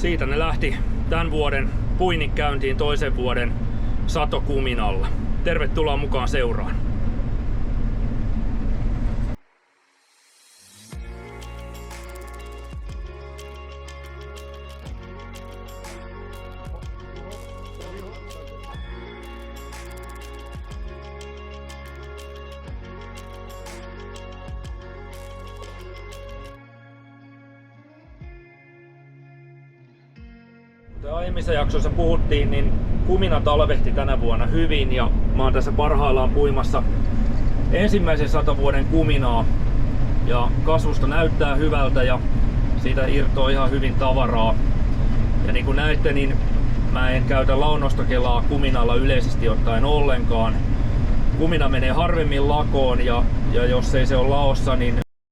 siitä ne lähti tämän vuoden puinnin käyntiin toisen vuoden satokuminalla. Tervetuloa mukaan seuraan. Kuten aiemmissa jaksoissa puhuttiin, niin kumina talvehti tänä vuonna hyvin ja mä oon tässä parhaillaan puimassa ensimmäisen 100 vuoden kuminaa. Ja kasvusta näyttää hyvältä ja siitä irtoaa ihan hyvin tavaraa. Ja niin kuin näette, niin mä en käytä launostokelaa kuminalla yleisesti ottaen ollenkaan. Kumina menee harvemmin lakoon ja jos ei se ole laossa, niin